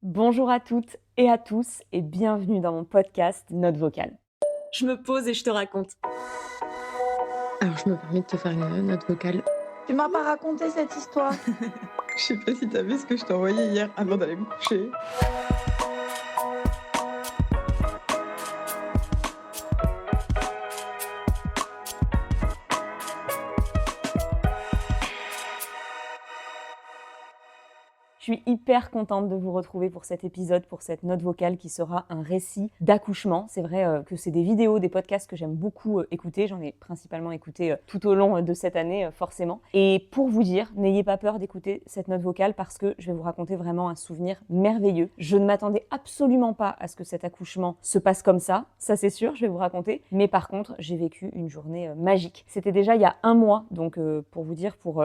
Bonjour à toutes et à tous et bienvenue dans mon podcast Note vocale. Je me pose et je te raconte. Alors, je me permets de te faire une note vocale. Tu m'as pas raconté cette histoire. Je sais pas si t'as vu ce que je t'ai envoyé hier avant d'aller me coucher. Je suis hyper contente de vous retrouver pour cet épisode, pour cette note vocale qui sera un récit d'accouchement. C'est vrai que c'est des vidéos, des podcasts que j'aime beaucoup écouter. J'en ai principalement écouté tout au long de cette année, forcément. Et pour vous dire, n'ayez pas peur d'écouter cette note vocale parce que je vais vous raconter vraiment un souvenir merveilleux. Je ne m'attendais absolument pas à ce que cet accouchement se passe comme ça c'est sûr, je vais vous raconter. Mais par contre, j'ai vécu une journée magique. C'était déjà il y a un mois, donc pour vous dire, pour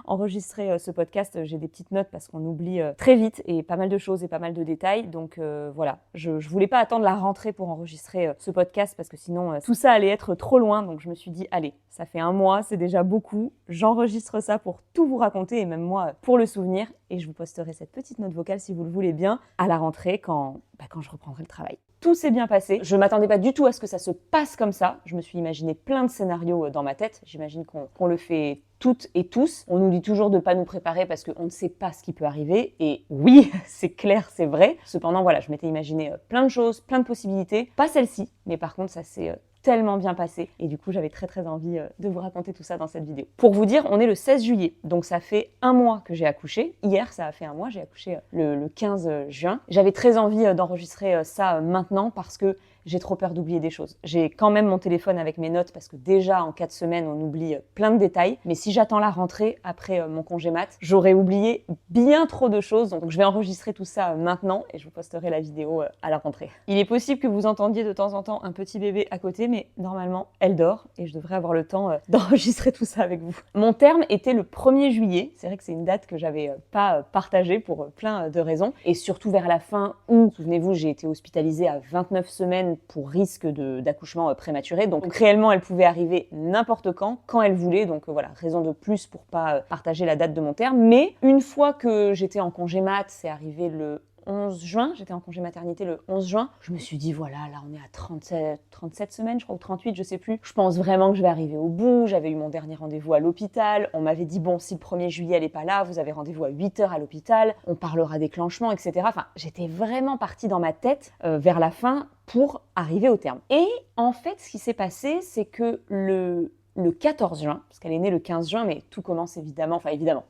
enregistrer ce podcast, j'ai des petites notes parce qu'on oublie très vite et pas mal de choses et pas mal de détails. Donc voilà, je voulais pas attendre la rentrée pour enregistrer ce podcast parce que sinon tout ça allait être trop loin. Donc je me suis dit, allez, ça fait un mois, c'est déjà beaucoup. J'enregistre ça pour tout vous raconter et même moi pour le souvenir. Et je vous posterai cette petite note vocale si vous le voulez bien à la rentrée quand je reprendrai le travail. Tout s'est bien passé. Je m'attendais pas du tout à ce que ça se passe comme ça. Je me suis imaginé plein de scénarios dans ma tête. J'imagine qu'on le fait toutes et tous. On nous dit toujours de pas nous préparer parce qu'on ne sait pas ce qui peut arriver. Et oui, c'est clair, c'est vrai. Cependant, voilà, je m'étais imaginé plein de choses, plein de possibilités. Pas celle-ci, mais par contre, ça s'est tellement bien passé. Et du coup, j'avais très envie de vous raconter tout ça dans cette vidéo. Pour vous dire, on est le 16 juillet. Donc ça fait un mois que j'ai accouché. Hier, ça a fait un mois. J'ai accouché le 15 juin. J'avais très envie d'enregistrer ça maintenant parce que j'ai trop peur d'oublier des choses. J'ai quand même mon téléphone avec mes notes parce que déjà en 4 semaines, on oublie plein de détails. Mais si j'attends la rentrée après mon congé mat, j'aurais oublié bien trop de choses. Donc je vais enregistrer tout ça maintenant et je vous posterai la vidéo à la rentrée. Il est possible que vous entendiez de temps en temps un petit bébé à côté, mais normalement, elle dort et je devrais avoir le temps d'enregistrer tout ça avec vous. Mon terme était le 1er juillet. C'est vrai que c'est une date que j'avais pas partagée pour plein de raisons. Et surtout vers la fin où, souvenez-vous, j'ai été hospitalisée à 29 semaines pour risque d'accouchement prématuré. Donc réellement, elle pouvait arriver n'importe quand elle voulait. Donc voilà, raison de plus pour pas partager la date de mon terme. Mais une fois que j'étais en congé mat, c'est arrivé le 11 juin, j'étais en congé maternité le 11 juin, je me suis dit voilà, là on est à 37 semaines, je crois, ou 38, je sais plus. Je pense vraiment que je vais arriver au bout. J'avais eu mon dernier rendez-vous à l'hôpital. On m'avait dit bon, si le 1er juillet elle est pas là, vous avez rendez-vous à 8h à l'hôpital, on parlera déclenchement, etc. Enfin, j'étais vraiment partie dans ma tête vers la fin pour arriver au terme. Et en fait, ce qui s'est passé, c'est que le 14 juin, parce qu'elle est née le 15 juin, mais tout commence évidemment,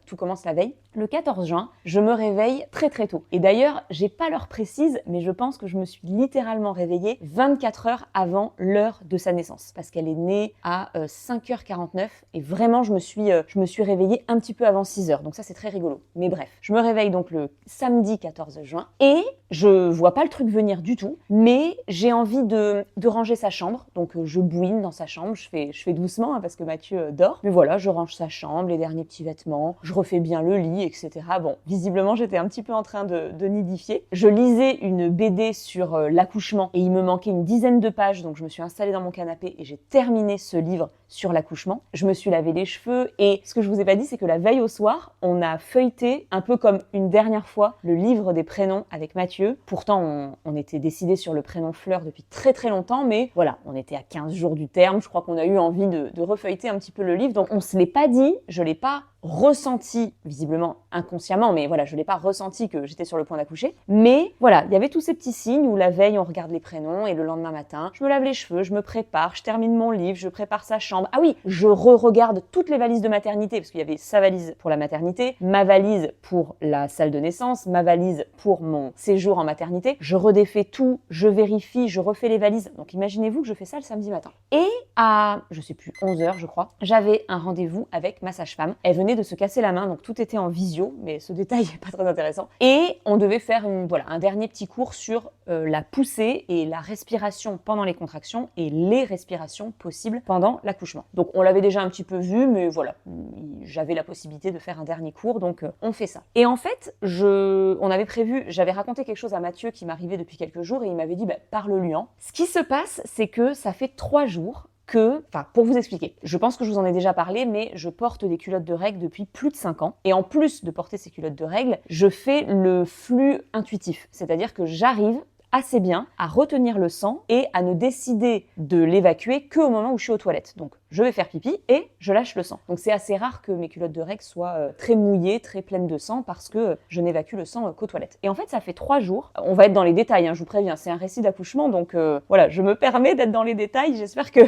tout commence la veille. Le 14 juin, je me réveille très tôt. Et d'ailleurs, j'ai pas l'heure précise, mais je pense que je me suis littéralement réveillée 24 heures avant l'heure de sa naissance. Parce qu'elle est née à 5h49 et vraiment, je me suis réveillée un petit peu avant 6h. Donc ça, c'est très rigolo. Mais bref, je me réveille donc le samedi 14 juin et je vois pas le truc venir du tout, mais j'ai envie de ranger sa chambre. Donc je bouine dans sa chambre, je fais doucement parce que Mathieu dort. Mais voilà, je range sa chambre, les derniers petits vêtements, je refais bien le lit, etc. Bon, visiblement, j'étais un petit peu en train de nidifier. Je lisais une BD sur l'accouchement et il me manquait une dizaine de pages, donc je me suis installée dans mon canapé et j'ai terminé ce livre sur l'accouchement. Je me suis lavé les cheveux et ce que je vous ai pas dit, c'est que la veille au soir, on a feuilleté, un peu comme une dernière fois, le livre des prénoms avec Mathieu. Pourtant, on était décidé sur le prénom Fleur depuis très longtemps, mais voilà, on était à 15 jours du terme. Je crois qu'on a eu envie de refeuilleter un petit peu le livre. Donc on se l'est pas dit, je l'ai pas ressenti, visiblement inconsciemment, mais voilà, je l'ai pas ressenti que j'étais sur le point d'accoucher. Mais voilà, il y avait tous ces petits signes où la veille, on regarde les prénoms et le lendemain matin, je me lave les cheveux, je me prépare, je termine mon livre, je prépare sa chambre. Ah oui, je re-regarde toutes les valises de maternité parce qu'il y avait sa valise pour la maternité, ma valise pour la salle de naissance, ma valise pour mon séjour en maternité. Je redéfais tout, je vérifie, je refais les valises. Donc imaginez-vous que je fais ça le samedi matin. Et à, je sais plus, 11h je crois, j'avais un rendez-vous avec ma sage-femme. Elle venait de se casser la main, donc tout était en visio, mais ce détail n'est pas très intéressant. Et on devait faire un dernier petit cours sur la poussée et la respiration pendant les contractions et les respirations possibles pendant l'accouchement. Donc on l'avait déjà un petit peu vu, mais voilà, j'avais la possibilité de faire un dernier cours, donc on fait ça. Et en fait, on avait prévu, j'avais raconté quelque chose à Mathieu qui m'arrivait depuis quelques jours et il m'avait dit parle-lui en. Ce qui se passe, c'est que ça fait 3 jours que, enfin, pour vous expliquer, je pense que je vous en ai déjà parlé, mais je porte des culottes de règles depuis plus de 5 ans. Et en plus de porter ces culottes de règles, je fais le flux intuitif. C'est-à-dire que j'arrive assez bien à retenir le sang et à ne décider de l'évacuer qu'au moment où je suis aux toilettes. Donc, je vais faire pipi et je lâche le sang. Donc, c'est assez rare que mes culottes de règles soient très mouillées, très pleines de sang parce que je n'évacue le sang qu'aux toilettes. Et en fait, ça fait 3 jours. On va être dans les détails, hein, je vous préviens. C'est un récit d'accouchement, donc voilà, je me permets d'être dans les détails. J'espère que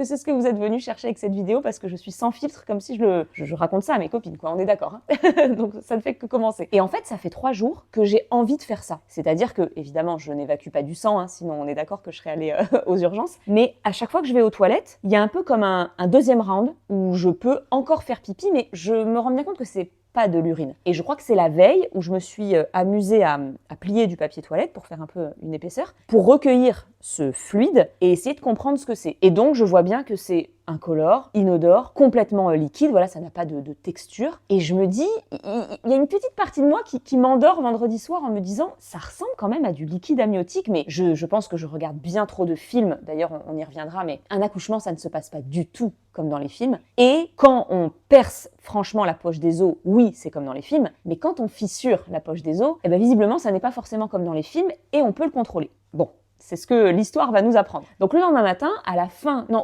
c'est ce que vous êtes venus chercher avec cette vidéo parce que je suis sans filtre, comme si je raconte ça à mes copines, quoi. On est d'accord, hein. Donc, ça ne fait que commencer. Et en fait, ça fait 3 jours que j'ai envie de faire ça. C'est-à-dire que, évidemment, je n'évacue pas du sang, hein, sinon on est d'accord que je serais allée aux urgences. Mais à chaque fois que je vais aux toilettes, il y a un peu comme un deuxième round où je peux encore faire pipi, mais je me rends bien compte que c'est pas de l'urine. Et je crois que c'est la veille où je me suis amusée à plier du papier toilette pour faire un peu une épaisseur, pour recueillir ce fluide et essayer de comprendre ce que c'est. Et donc je vois bien que c'est incolore, inodore, complètement liquide, voilà, ça n'a pas de texture. Et je me dis, il y a une petite partie de moi qui m'endort vendredi soir en me disant, ça ressemble quand même à du liquide amniotique, mais je pense que je regarde bien trop de films, d'ailleurs on y reviendra, mais un accouchement ça ne se passe pas du tout comme dans les films. Et quand on perce franchement la poche des os, oui, c'est comme dans les films, mais quand on fissure la poche des os, eh ben visiblement ça n'est pas forcément comme dans les films et on peut le contrôler. Bon. C'est ce que l'histoire va nous apprendre. Donc le lendemain matin,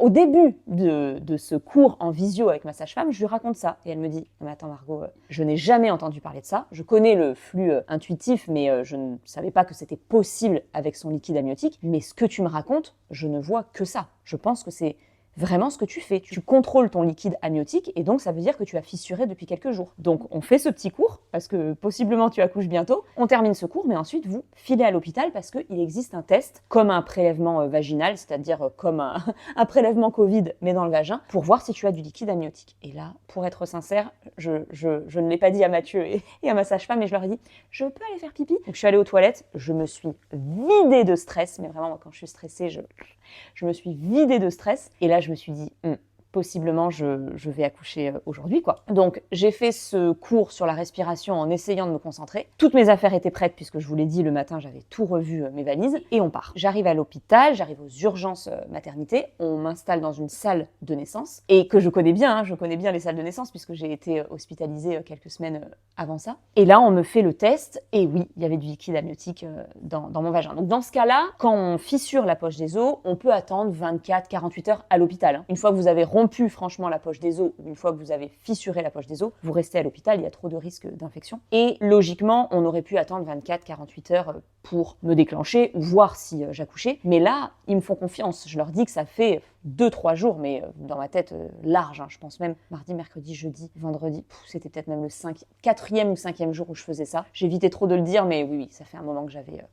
au début de ce cours en visio avec ma sage-femme, je lui raconte ça. Et elle me dit, mais attends Margot, je n'ai jamais entendu parler de ça. Je connais le flux intuitif, mais je ne savais pas que c'était possible avec son liquide amniotique. Mais ce que tu me racontes, je ne vois que ça. Je pense que c'est vraiment ce que tu fais. Tu contrôles ton liquide amniotique et donc ça veut dire que tu as fissuré depuis quelques jours. Donc on fait ce petit cours parce que possiblement tu accouches bientôt. On termine ce cours mais ensuite vous filez à l'hôpital parce qu'il existe un test comme un prélèvement vaginal, c'est-à-dire comme un prélèvement Covid mais dans le vagin pour voir si tu as du liquide amniotique. Et là, pour être sincère, je ne l'ai pas dit à Mathieu et à ma sage-femme mais je leur ai dit je peux aller faire pipi. Donc je suis allée aux toilettes, je me suis vidée de stress, mais vraiment moi, quand je suis stressée, je me suis vidée de stress et là je me suis dit possiblement je vais accoucher aujourd'hui quoi. Donc j'ai fait ce cours sur la respiration en essayant de me concentrer. Toutes mes affaires étaient prêtes puisque je vous l'ai dit le matin j'avais tout revu mes valises et on part. J'arrive à l'hôpital, j'arrive aux urgences maternité, on m'installe dans une salle de naissance et que je connais bien, hein, je connais bien les salles de naissance puisque j'ai été hospitalisée quelques semaines avant ça. Et là on me fait le test et oui, il y avait du liquide amniotique dans mon vagin. Donc dans ce cas-là, quand on fissure la poche des os, on peut attendre 24-48 heures à l'hôpital. Hein. Une fois que vous avez rompu franchement la poche des os, ou une fois que vous avez fissuré la poche des os, vous restez à l'hôpital, il y a trop de risques d'infection. Et logiquement, on aurait pu attendre 24-48 heures pour me déclencher ou voir si j'accouchais. Mais là, ils me font confiance. Je leur dis que ça fait 2-3 jours, mais dans ma tête large, hein, je pense même mardi, mercredi, jeudi, vendredi, c'était peut-être même le 4e ou 5e jour où je faisais ça. J'évitais trop de le dire, mais oui, ça fait un moment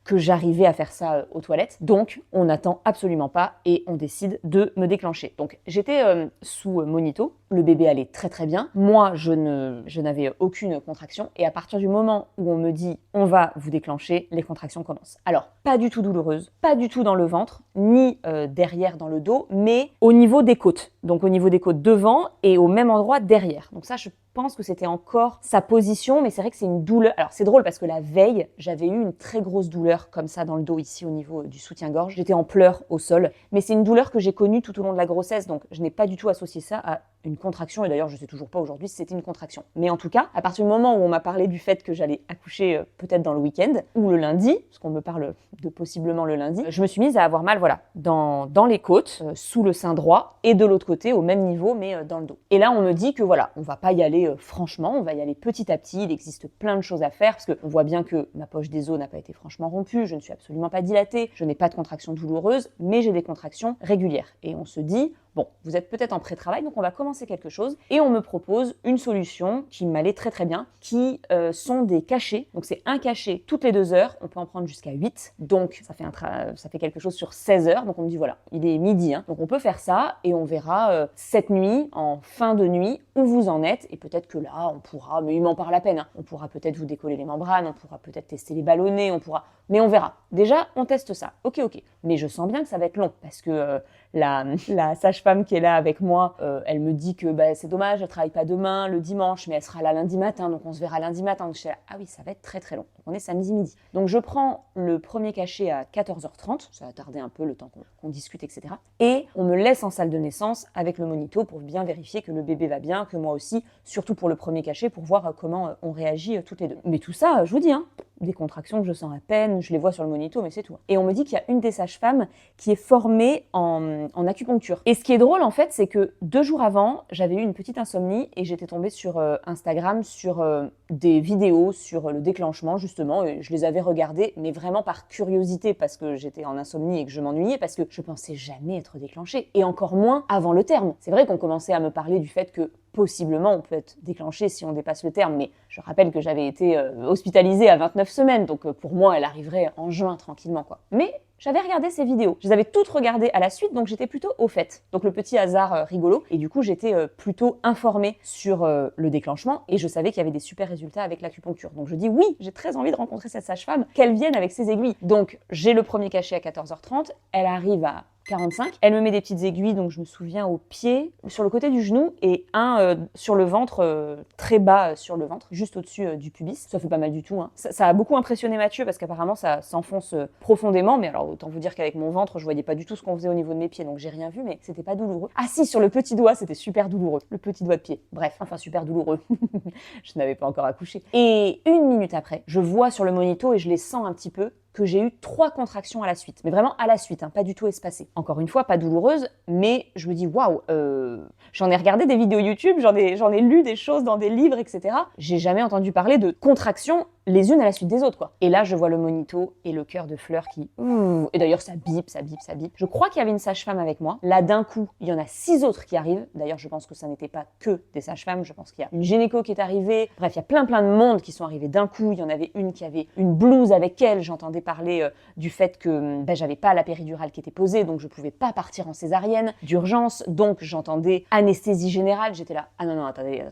que j'arrivais à faire ça aux toilettes. Donc, on n'attend absolument pas et on décide de me déclencher. Donc, j'étais sous monito, le bébé allait très très bien. Moi, je n'avais aucune contraction et à partir du moment où on me dit on va vous déclencher, les contractions commencent. Alors, pas du tout douloureuse, pas du tout dans le ventre, ni derrière dans le dos, mais au niveau des côtes. Donc au niveau des côtes devant et au même endroit derrière. Donc ça, je pense que c'était encore sa position, mais c'est vrai que c'est une douleur. Alors c'est drôle parce que la veille, j'avais eu une très grosse douleur comme ça dans le dos ici au niveau du soutien-gorge. J'étais en pleurs au sol, mais c'est une douleur que j'ai connue tout au long de la grossesse, donc je n'ai pas du tout associé ça à une contraction, et d'ailleurs je sais toujours pas aujourd'hui si c'était une contraction. Mais en tout cas, à partir du moment où on m'a parlé du fait que j'allais accoucher peut-être dans le week-end, ou le lundi, parce qu'on me parle de possiblement le lundi, je me suis mise à avoir mal voilà, dans les côtes, sous le sein droit, et de l'autre côté, au même niveau, mais dans le dos. Et là on me dit que voilà, on va pas y aller franchement, on va y aller petit à petit, il existe plein de choses à faire, parce qu'on voit bien que ma poche des os n'a pas été franchement rompue, je ne suis absolument pas dilatée, je n'ai pas de contractions douloureuses, mais j'ai des contractions régulières. Et on se dit, bon, vous êtes peut-être en pré-travail, donc on va commencer quelque chose. Et on me propose une solution qui m'allait très très bien, qui sont des cachets. Donc c'est un cachet toutes les 2 heures, on peut en prendre jusqu'à 8. Donc ça fait quelque chose sur 16 heures. Donc on me dit voilà, il est midi, hein. Donc on peut faire ça et on verra cette nuit, en fin de nuit, où vous en êtes. Et peut-être que là, on pourra, mais il m'en parle à peine, hein. On pourra peut-être vous décoller les membranes, on pourra peut-être tester les ballonnets, mais on verra. Déjà, on teste ça. Ok. mais je sens bien que ça va être long parce que la sage-femme qui est là avec moi, elle me dit que c'est dommage, elle travaille pas demain, le dimanche, mais elle sera là lundi matin, donc on se verra lundi matin. Donc je suis là, ah oui, ça va être très très long. Donc on est samedi midi. Donc je prends le premier cachet à 14h30, ça va tarder un peu le temps qu'on discute, etc. Et on me laisse en salle de naissance avec le monito pour bien vérifier que le bébé va bien, que moi aussi, surtout pour le premier cachet, pour voir comment on réagit toutes les deux. Mais tout ça, je vous dis, des contractions que je sens à peine, je les vois sur le monito, mais c'est tout. Et on me dit qu'il y a une des sages-femmes qui est formée en acupuncture. Et ce qui est drôle, en fait, c'est que 2 jours avant, j'avais eu une petite insomnie et j'étais tombée sur Instagram sur des vidéos sur le déclenchement, justement, et je les avais regardées, mais vraiment par curiosité, parce que j'étais en insomnie et que je m'ennuyais, parce que je pensais jamais être déclenchée, et encore moins avant le terme. C'est vrai qu'on commençait à me parler du fait que possiblement on peut être déclenché si on dépasse le terme, mais je rappelle que j'avais été hospitalisée à 29 semaines, donc pour moi elle arriverait en juin tranquillement, quoi. Mais j'avais regardé ces vidéos, je les avais toutes regardées à la suite, donc j'étais plutôt au fait. Donc le petit hasard rigolo, et du coup j'étais plutôt informée sur le déclenchement, et je savais qu'il y avait des super résultats avec l'acupuncture. Donc je dis oui, j'ai très envie de rencontrer cette sage-femme, qu'elle vienne avec ses aiguilles. Donc j'ai le premier cachet à 14h30, elle arrive à 45. Elle me met des petites aiguilles, donc je me souviens au pied, sur le côté du genou, et un sur le ventre, très bas sur le ventre, juste au-dessus du pubis. Ça fait pas mal du tout. Ça a beaucoup impressionné Mathieu, parce qu'apparemment ça s'enfonce profondément, mais alors autant vous dire qu'avec mon ventre, je voyais pas du tout ce qu'on faisait au niveau de mes pieds, donc j'ai rien vu, mais c'était pas douloureux. Ah si, sur le petit doigt, c'était super douloureux. Le petit doigt de pied. Bref, enfin super douloureux. Je n'avais pas encore accouché. Et 1 minute après, je vois sur le monito, et je les sens un petit peu, que j'ai eu 3 contractions à la suite. Mais vraiment à la suite, pas du tout espacées. Encore une fois, pas douloureuse, mais je me dis, waouh, j'en ai regardé des vidéos YouTube, j'en ai lu des choses dans des livres, etc. J'ai jamais entendu parler de contractions les unes à la suite des autres, quoi. Et là, je vois le monito et le cœur de Fleur qui... Et d'ailleurs, ça bip, ça bip, ça bip. Je crois qu'il y avait une sage-femme avec moi. Là, d'un coup, il y en a 6 autres qui arrivent. D'ailleurs, je pense que ça n'était pas que des sages-femmes. Je pense qu'il y a une gynéco qui est arrivée. Bref, il y a plein de monde qui sont arrivés d'un coup. Il y en avait une qui avait une blouse avec elle. J'entendais parler du fait que j'avais pas la péridurale qui était posée, donc je pouvais pas partir en césarienne d'urgence. Donc, j'entendais anesthésie générale. J'étais là, ah non, attendez.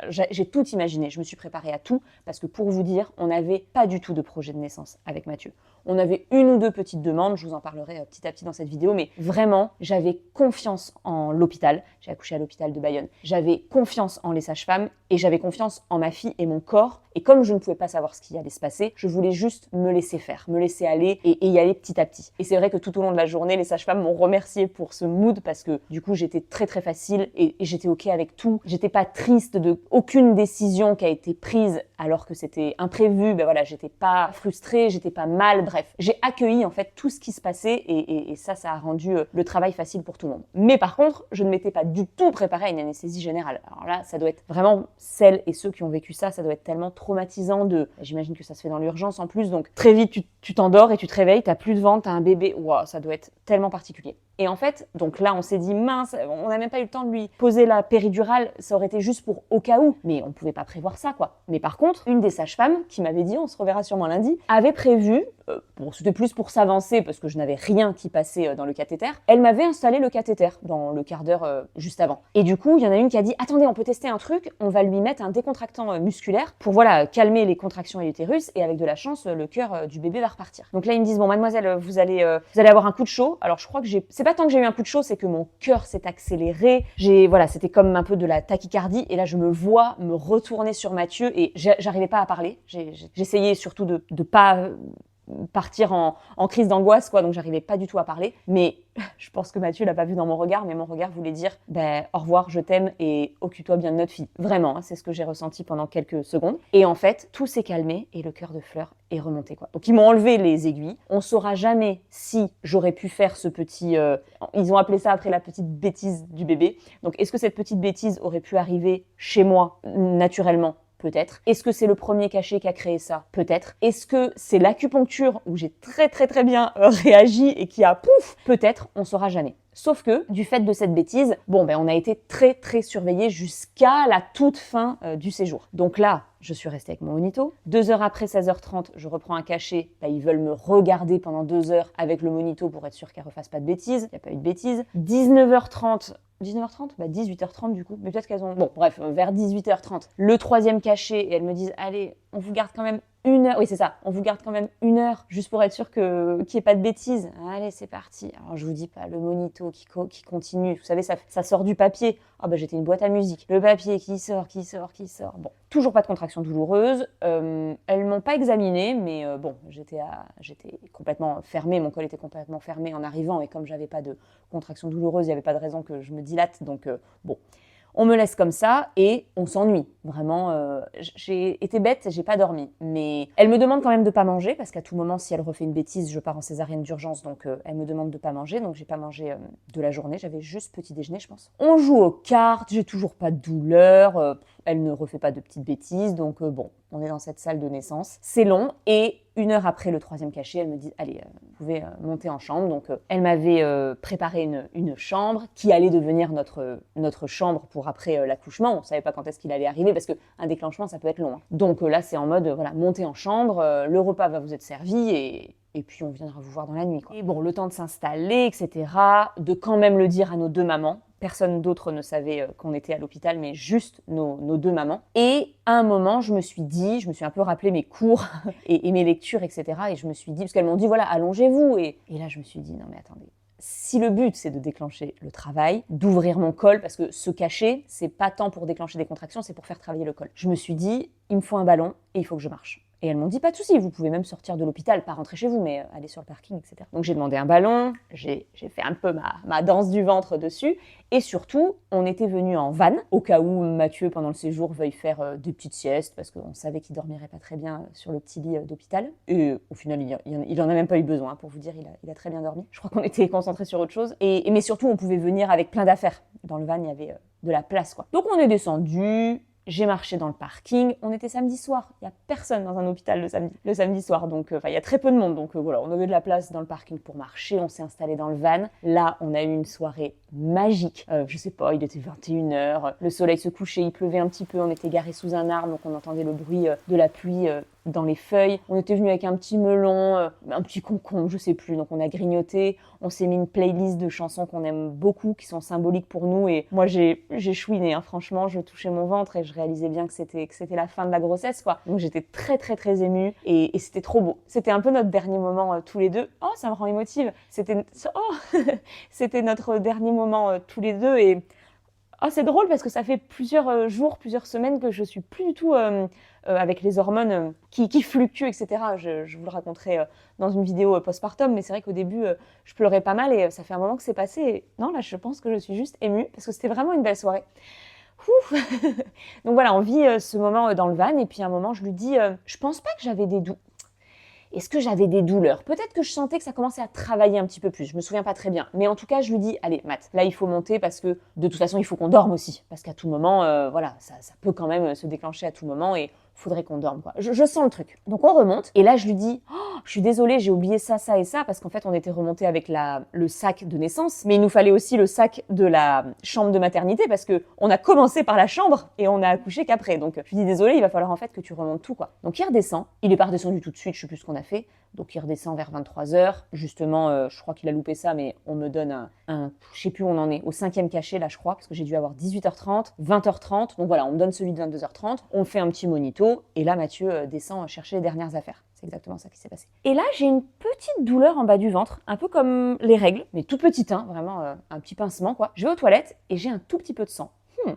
J'ai tout imaginé. Je me suis préparée à tout parce que pour vous dire, on n'avait pas du tout de projet de naissance avec Mathieu. On avait 1 ou 2 petites demandes, je vous en parlerai petit à petit dans cette vidéo, mais vraiment, j'avais confiance en l'hôpital. J'ai accouché à l'hôpital de Bayonne. J'avais confiance en les sages-femmes et j'avais confiance en ma fille et mon corps. Et comme je ne pouvais pas savoir ce qui allait se passer, je voulais juste me laisser faire, me laisser aller et y aller petit à petit. Et c'est vrai que tout au long de la journée, les sages-femmes m'ont remercié pour ce mood parce que du coup, j'étais très très facile et j'étais ok avec tout. J'étais pas triste de aucune décision qui a été prise alors que c'était imprévu. Voilà, j'étais pas frustrée, j'étais pas mal. Bref, j'ai accueilli en fait tout ce qui se passait et ça a rendu le travail facile pour tout le monde. Mais par contre, je ne m'étais pas du tout préparée à une anesthésie générale. Alors là, ça doit être vraiment celles et ceux qui ont vécu ça doit être tellement traumatisant j'imagine que ça se fait dans l'urgence en plus, donc très vite tu t'endors et tu te réveilles, t'as plus de ventre, t'as un bébé, waouh, ça doit être tellement particulier. Et en fait, donc là on s'est dit mince, on n'a même pas eu le temps de lui poser la péridurale, ça aurait été juste pour au cas où, mais on pouvait pas prévoir ça quoi. Mais par contre, une des sages-femmes qui m'avait dit, on se reverra sûrement lundi, avait prévu, c'était plus pour s'avancer parce que je n'avais rien qui passait dans le cathéter, elle m'avait installé le cathéter dans le quart d'heure juste avant. Et du coup, il y en a une qui a dit, attendez, on peut tester un truc, on va lui mettre un décontractant musculaire pour calmer les contractions à l'utérus et avec de la chance, le cœur du bébé va repartir. Donc là, ils me disent, bon mademoiselle, vous allez avoir un coup de chaud. Alors je crois que c'est pas tant que j'ai eu un coup de chaud, c'est que mon cœur s'est accéléré. C'était comme un peu de la tachycardie et là je me vois me retourner sur Mathieu et j'arrivais pas à parler. J'essayais surtout de pas partir en crise d'angoisse, quoi, donc j'arrivais pas du tout à parler. Mais je pense que Mathieu l'a pas vu dans mon regard, mais mon regard voulait dire au revoir, je t'aime et occupe-toi bien de notre fille. Vraiment, c'est ce que j'ai ressenti pendant quelques secondes. Et en fait, tout s'est calmé et le cœur de Fleur est remonté, quoi. Donc ils m'ont enlevé les aiguilles. On saura jamais si j'aurais pu faire ce petit... ils ont appelé ça après la petite bêtise du bébé. Donc est-ce que cette petite bêtise aurait pu arriver chez moi naturellement ? Peut-être. Est-ce que c'est le premier cachet qui a créé ça? Peut-être. Est-ce que c'est l'acupuncture où j'ai très très très bien réagi et qui a pouf? Peut-être, on saura jamais. Sauf que, du fait de cette bêtise, on a été très très surveillés jusqu'à la toute fin du séjour. Donc là, je suis restée avec mon monito. 2 heures après, 16h30, je reprends un cachet. Ils veulent me regarder pendant 2 heures avec le monito pour être sûr qu'elle refasse pas de bêtises. Il n'y a pas eu de bêtises. 19h30, 18h30 du coup, mais peut-être qu'elles ont... Bon, bref, vers 18h30, le 3e cachet, et elles me disent, allez, on vous garde quand même 1 heure. Oui, c'est ça. On vous garde quand même 1 heure juste pour être sûr qu'il n'y ait pas de bêtises. Allez, c'est parti. Alors, je vous dis pas, le monito qui continue. Vous savez, ça sort du papier. Ah bah, j'étais une boîte à musique. Le papier qui sort. Bon, toujours pas de contraction douloureuse. Elles m'ont pas examinée, mais bon, j'étais complètement fermée. Mon col était complètement fermé en arrivant. Et comme j'avais pas de contraction douloureuse, il n'y avait pas de raison que je me dilate. Donc, bon. On me laisse comme ça et on s'ennuie. Vraiment, j'ai été bête, j'ai pas dormi. Mais elle me demande quand même de pas manger parce qu'à tout moment, si elle refait une bêtise, je pars en césarienne d'urgence. Donc, elle me demande de pas manger. Donc, j'ai pas mangé de la journée. J'avais juste petit déjeuner, je pense. On joue aux cartes. J'ai toujours pas de douleur. Elle ne refait pas de petites bêtises. Donc, bon, on est dans cette salle de naissance. C'est long et 1 heure après le 3e cachet, elle me dit « Allez, vous pouvez monter en chambre ». Donc, elle m'avait préparé une chambre qui allait devenir notre chambre pour après l'accouchement. On ne savait pas quand est-ce qu'il allait arriver parce qu'un déclenchement, ça peut être long. Hein. Donc là, c'est en mode, voilà, montez en chambre, le repas va vous être servi et puis on viendra vous voir dans la nuit. Quoi. Et bon, le temps de s'installer, etc., de quand même le dire à nos 2 mamans. Personne d'autre ne savait qu'on était à l'hôpital, mais juste nos 2 mamans. Et à un moment, je me suis un peu rappelé mes cours et mes lectures, etc. Et je me suis dit, parce qu'elles m'ont dit, voilà, allongez-vous. Et là, je me suis dit, non mais attendez. Si le but, c'est de déclencher le travail, d'ouvrir mon col, parce que se cacher, c'est pas tant pour déclencher des contractions, c'est pour faire travailler le col. Je me suis dit, il me faut un ballon et il faut que je marche. Et elles m'ont dit, pas de souci, vous pouvez même sortir de l'hôpital, pas rentrer chez vous, mais aller sur le parking, etc. Donc j'ai demandé un ballon, j'ai fait un peu ma danse du ventre dessus, et surtout, on était venus en van, au cas où Mathieu, pendant le séjour, veuille faire des petites siestes, parce qu'on savait qu'il dormirait pas très bien sur le petit lit d'hôpital. Et au final, il en a même pas eu besoin, pour vous dire, il a très bien dormi. Je crois qu'on était concentrés sur autre chose, mais surtout, on pouvait venir avec plein d'affaires. Dans le van, il y avait de la place, quoi. Donc on est descendu. J'ai marché dans le parking. On était samedi soir. Il n'y a personne dans un hôpital le samedi soir. Donc, il y a très peu de monde. Donc, voilà, on avait de la place dans le parking pour marcher. On s'est installé dans le van. Là, on a eu une soirée magique. Je sais pas, il était 21h. Le soleil se couchait, il pleuvait un petit peu. On était garés sous un arbre. Donc, on entendait le bruit de la pluie dans les feuilles. On était venu avec un petit melon, un petit concombre, je sais plus. Donc on a grignoté, on s'est mis une playlist de chansons qu'on aime beaucoup, qui sont symboliques pour nous. Et moi j'ai chouiné, hein. Franchement, je touchais mon ventre et je réalisais bien que c'était la fin de la grossesse, quoi. Donc j'étais très très très émue et c'était trop beau. C'était un peu notre dernier moment tous les deux. Oh, ça me rend émotive. C'était notre dernier moment tous les deux et oh, c'est drôle parce que ça fait plusieurs jours, plusieurs semaines que je suis plus du tout avec les hormones qui fluctuent, etc. Je vous le raconterai dans une vidéo postpartum, mais c'est vrai qu'au début, je pleurais pas mal et ça fait un moment que c'est passé. Et non, là, je pense que je suis juste émue parce que c'était vraiment une belle soirée. Donc voilà, on vit ce moment dans le van et puis à un moment, je lui dis, je pense pas que j'avais des douleurs. Est-ce que j'avais des douleurs? Peut-être que je sentais que ça commençait à travailler un petit peu plus. Je me souviens pas très bien. Mais en tout cas, je lui dis, allez, Matt, là, il faut monter parce que de toute façon, il faut qu'on dorme aussi. Parce qu'à tout moment, voilà, ça peut quand même se déclencher à tout moment et faudrait qu'on dorme, quoi. Je sens le truc. Donc, on remonte. Et là, je lui dis, oh, je suis désolée, j'ai oublié ça, ça et ça. Parce qu'en fait, on était remonté avec le sac de naissance. Mais il nous fallait aussi le sac de la chambre de maternité parce que on a commencé par la chambre et on a accouché qu'après. Donc, je lui dis, désolée, il va falloir en fait que tu remontes tout, quoi. Donc, il redescend. Il est pas redescendu tout de suite, je sais plus ce qu'on a fait. Donc il redescend vers 23h. Justement, je crois qu'il a loupé ça, mais on me donne je sais plus où on en est, au 5e cachet là je crois, parce que j'ai dû avoir 18h30, 20h30. Donc voilà, on me donne celui de 22h30. On fait un petit monito. Et là, Mathieu descend chercher les dernières affaires. C'est exactement ça qui s'est passé. Et là, j'ai une petite douleur en bas du ventre, un peu comme les règles, mais toute petite, hein, vraiment un petit pincement, quoi. Je vais aux toilettes et j'ai un tout petit peu de sang.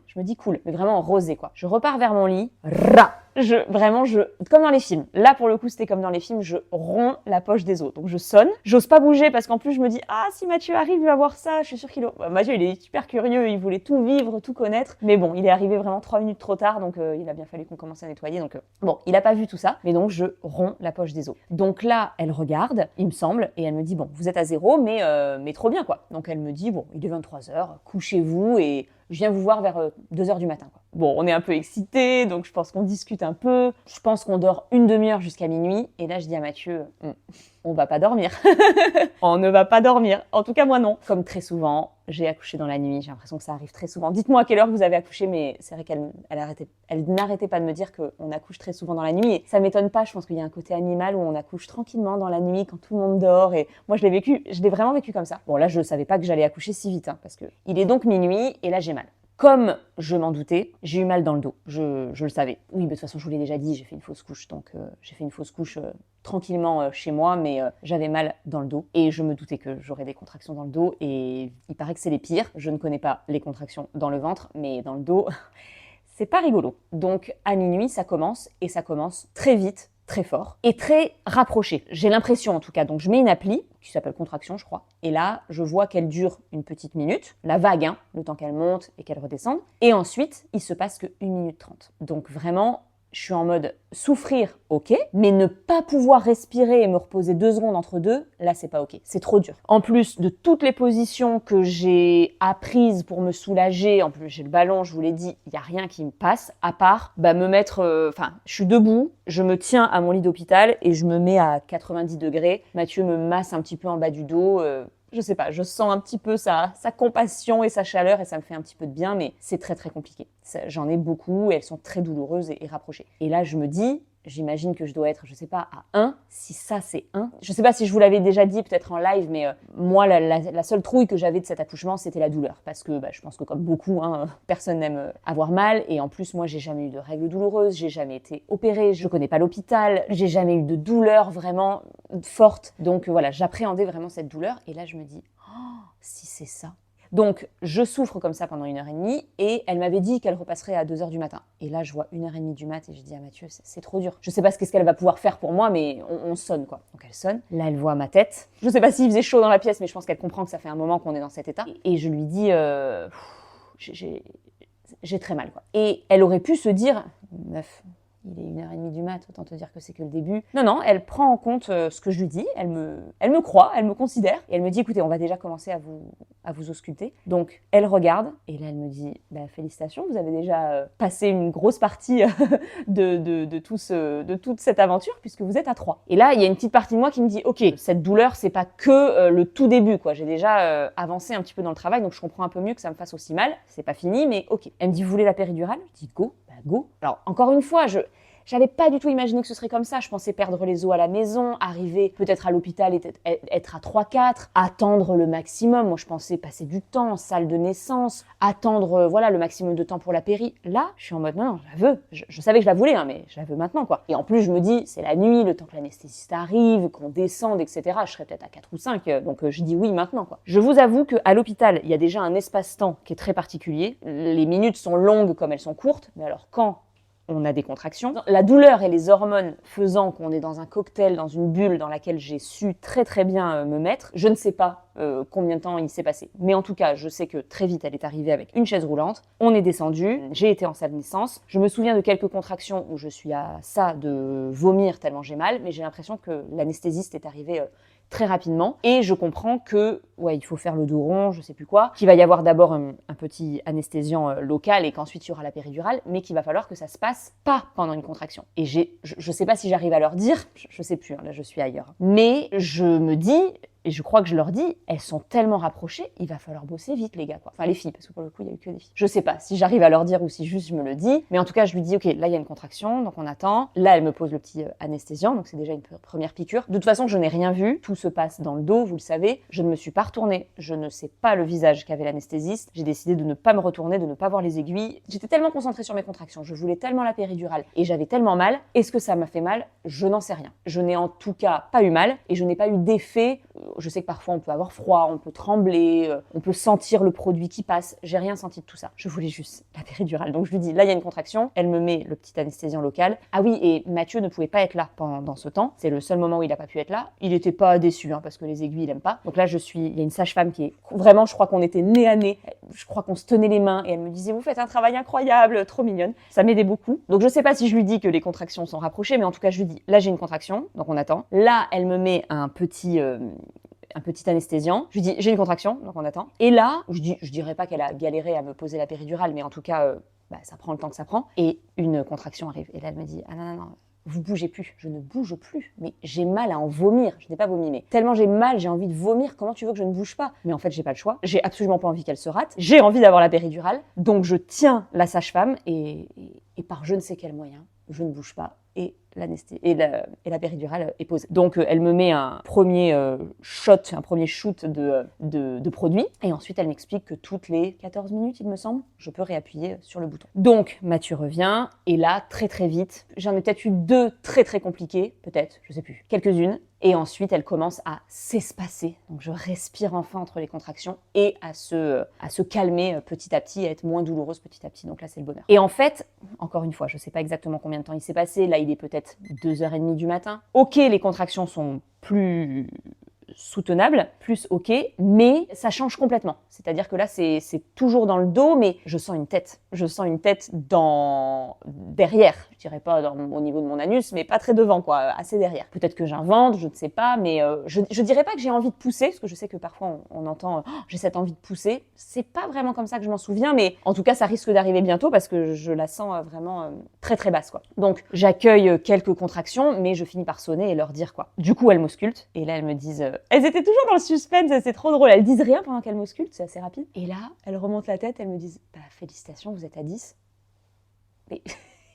Je me dis cool, mais vraiment rosé, quoi. Je repars vers mon lit, comme dans les films. Là, pour le coup, c'était comme dans les films, je romps la poche des os. Donc, je sonne. J'ose pas bouger parce qu'en plus, je me dis, ah, si Mathieu arrive, il va voir ça. Je suis sûre Mathieu, il est super curieux. Il voulait tout vivre, tout connaître. Mais bon, il est arrivé vraiment 3 minutes trop tard. Donc, il a bien fallu qu'on commence à nettoyer. Donc, bon, il a pas vu tout ça. Mais donc, je romps la poche des os. Donc là, elle regarde, il me semble, et elle me dit, bon, vous êtes à 0, mais trop bien, quoi. Donc, elle me dit, bon, il est 23h, couchez-vous et je viens vous voir vers 2h du matin, quoi. Bon, on est un peu excités, donc je pense qu'on discute un peu. Je pense qu'on dort une demi-heure jusqu'à minuit. Et là, je dis à Mathieu, on va pas dormir. On ne va pas dormir. En tout cas, moi, non. Comme très souvent, j'ai accouché dans la nuit. J'ai l'impression que ça arrive très souvent. Dites-moi à quelle heure vous avez accouché, mais c'est vrai qu'elle n'arrêtait pas de me dire qu'on accouche très souvent dans la nuit. Et ça m'étonne pas. Je pense qu'il y a un côté animal où on accouche tranquillement dans la nuit quand tout le monde dort. Et moi, je l'ai vraiment vécu comme ça. Bon, là, je savais pas que j'allais accoucher si vite, hein, parce que il est donc minuit et là, j'ai mal. Comme je m'en doutais, j'ai eu mal dans le dos. Je le savais. Oui, mais de toute façon, je vous l'ai déjà dit, j'ai fait une fausse couche. Donc, j'ai fait une fausse couche tranquillement chez moi, mais j'avais mal dans le dos. Et je me doutais que j'aurais des contractions dans le dos. Et il paraît que c'est les pires. Je ne connais pas les contractions dans le ventre, mais dans le dos, c'est pas rigolo. Donc, à minuit, ça commence. Et ça commence très vite, très fort et très rapproché. J'ai l'impression en tout cas. Donc je mets une appli qui s'appelle Contraction, je crois. Et là, je vois qu'elle dure une petite minute, la vague, hein, le temps qu'elle monte et qu'elle redescende. Et ensuite, il se passe que 1 minute 30. Donc vraiment, je suis en mode souffrir, ok, mais ne pas pouvoir respirer et me reposer 2 secondes entre deux, là c'est pas ok, c'est trop dur. En plus de toutes les positions que j'ai apprises pour me soulager, en plus j'ai le ballon, je vous l'ai dit, il y a rien qui me passe, à part me mettre, je suis debout, je me tiens à mon lit d'hôpital et je me mets à 90 degrés. Mathieu me masse un petit peu en bas du dos, je sais pas, je sens un petit peu sa compassion et sa chaleur et ça me fait un petit peu de bien, mais c'est très très compliqué. J'en ai beaucoup et elles sont très douloureuses et rapprochées. Et là, je me dis, j'imagine que je dois être, je sais pas, à 1. Si ça, c'est 1. Je sais pas si je vous l'avais déjà dit, peut-être en live, mais moi, la seule trouille que j'avais de cet accouchement, c'était la douleur. Parce que je pense que comme beaucoup, personne n'aime avoir mal. Et en plus, moi, j'ai jamais eu de règles douloureuses, j'ai jamais été opérée, je connais pas l'hôpital, j'ai jamais eu de douleur vraiment forte. Donc voilà, j'appréhendais vraiment cette douleur. Et là, je me dis, oh, si c'est ça. Donc, je souffre comme ça pendant 1h30 et elle m'avait dit qu'elle repasserait à 2h du matin. Et là, je vois 1h30 du mat et je dis à Mathieu, c'est trop dur. Je sais pas ce qu'elle va pouvoir faire pour moi, mais on sonne quoi. Donc elle sonne. Là, elle voit ma tête. Je sais pas s'il faisait chaud dans la pièce, mais je pense qu'elle comprend que ça fait un moment qu'on est dans cet état. Et je lui dis, j'ai très mal quoi. Et elle aurait pu se dire, meuf, il est 1h30 du mat, autant te dire que c'est que le début. Non, elle prend en compte ce que je lui dis, elle me croit, elle me considère, et elle me dit, écoutez, on va déjà commencer à vous ausculter. Donc, elle regarde, et là, elle me dit, félicitations, vous avez déjà passé une grosse partie de toute cette aventure, puisque vous êtes à 3. Et là, il y a une petite partie de moi qui me dit, ok, cette douleur, c'est pas que le tout début, quoi. J'ai déjà avancé un petit peu dans le travail, donc je comprends un peu mieux que ça me fasse aussi mal. C'est pas fini, mais ok. Elle me dit, vous voulez la péridurale? Je dis, go. Go. Alors, encore une fois, j'avais pas du tout imaginé que ce serait comme ça. Je pensais perdre les os à la maison, arriver peut-être à l'hôpital et être à 3-4, attendre le maximum. Moi, je pensais passer du temps en salle de naissance, attendre le maximum de temps pour la péri. Là, je suis en mode non, je la veux. Je savais que je la voulais, mais je la veux maintenant, quoi. Et en plus, je me dis, c'est la nuit, le temps que l'anesthésiste arrive, qu'on descende, etc. Je serais peut-être à 4 ou 5, donc je dis oui maintenant, quoi. Je vous avoue qu'à l'hôpital, il y a déjà un espace-temps qui est très particulier. Les minutes sont longues comme elles sont courtes, mais alors quand on a des contractions. La douleur et les hormones faisant qu'on est dans un cocktail, dans une bulle dans laquelle j'ai su très très bien me mettre, je ne sais pas combien de temps il s'est passé. Mais en tout cas, je sais que très vite, elle est arrivée avec une chaise roulante. On est descendu, j'ai été en salle de naissance. Je me souviens de quelques contractions où je suis à ça de vomir tellement j'ai mal, mais j'ai l'impression que l'anesthésiste est arrivé très rapidement. Et je comprends que, il faut faire le dos rond, je sais plus quoi, qu'il va y avoir d'abord un petit anesthésiant local et qu'ensuite il y aura la péridurale, mais qu'il va falloir que ça se passe pas pendant une contraction. Et je sais pas si j'arrive à leur dire, je sais plus, là je suis ailleurs. Mais je me dis, et je crois que je leur dis, elles sont tellement rapprochées, il va falloir bosser vite les gars, quoi. Enfin les filles, parce que pour le coup il y a eu que des filles. Je sais pas si j'arrive à leur dire ou si juste je me le dis, mais en tout cas je lui dis, ok, là il y a une contraction, donc on attend. Là elle me pose le petit anesthésiant, donc c'est déjà une première piqûre. De toute façon je n'ai rien vu, tout se passe dans le dos, vous le savez. Je ne me suis pas retournée, je ne sais pas le visage qu'avait l'anesthésiste. J'ai décidé de ne pas me retourner, de ne pas voir les aiguilles. J'étais tellement concentrée sur mes contractions, je voulais tellement la péridurale et j'avais tellement mal. Est-ce que ça m'a fait mal? Je n'en sais rien. Je n'ai en tout cas pas eu mal et je n'ai pas eu d'effet. Je sais que parfois on peut avoir froid, on peut trembler, on peut sentir le produit qui passe. J'ai rien senti de tout ça. Je voulais juste la péridurale. Donc je lui dis, là il y a une contraction. Elle me met le petit anesthésiant local. Ah oui, et Mathieu ne pouvait pas être là pendant ce temps. C'est le seul moment où il n'a pas pu être là. Il n'était pas déçu parce que les aiguilles il aime pas. Donc là il y a une sage-femme qui est vraiment, je crois qu'on était nez à nez. Je crois qu'on se tenait les mains et elle me disait, vous faites un travail incroyable, trop mignonne. Ça m'aidait beaucoup. Donc je sais pas si je lui dis que les contractions sont rapprochées, mais en tout cas je lui dis, là j'ai une contraction, donc on attend. Là elle me met un petit anesthésiant. Je lui dis, j'ai une contraction, donc on attend. Et là, je dirais pas qu'elle a galéré à me poser la péridurale, mais en tout cas, ça prend le temps que ça prend. Et une contraction arrive. Et là, elle me dit, ah non, vous bougez plus. Je ne bouge plus. Mais j'ai mal à en vomir. Je n'ai pas vomi, mais tellement j'ai mal, j'ai envie de vomir. Comment tu veux que je ne bouge pas? Mais en fait, j'ai pas le choix. J'ai absolument pas envie qu'elle se rate. J'ai envie d'avoir la péridurale. Donc, je tiens la sage-femme et par je ne sais quel moyen, je ne bouge pas. Et et la péridurale est posée. Donc elle me met un premier shoot de produit et ensuite elle m'explique que toutes les 14 minutes, il me semble, je peux réappuyer sur le bouton. Donc Mathieu revient et là, très très vite, j'en ai peut-être eu 2 très très compliquées, peut-être, je sais plus, quelques-unes. Et ensuite, elle commence à s'espacer. Donc, je respire enfin entre les contractions et à se calmer petit à petit, à être moins douloureuse petit à petit. Donc là, c'est le bonheur. Et en fait, encore une fois, je ne sais pas exactement combien de temps il s'est passé. Là, il est peut-être 2h30 du matin. Ok, les contractions sont plus soutenable, plus ok, mais ça change complètement. C'est-à-dire que là, c'est toujours dans le dos, mais je sens une tête. Je sens une tête derrière. Je dirais pas au niveau de mon anus, mais pas très devant, quoi, assez derrière. Peut-être que j'invente, je ne sais pas, mais je dirais pas que j'ai envie de pousser, parce que je sais que parfois on entend j'ai cette envie de pousser. C'est pas vraiment comme ça que je m'en souviens, mais en tout cas, ça risque d'arriver bientôt parce que je la sens vraiment très très basse, quoi. Donc, j'accueille quelques contractions, mais je finis par sonner et leur dire quoi. Du coup, elles m'auscultent, et là, elles me disent elles étaient toujours dans le suspense, c'est trop drôle. Elles disent rien pendant qu'elles m'auscultent, c'est assez rapide. Et là, elles remontent la tête, elles me disent félicitations, vous êtes à 10. Mais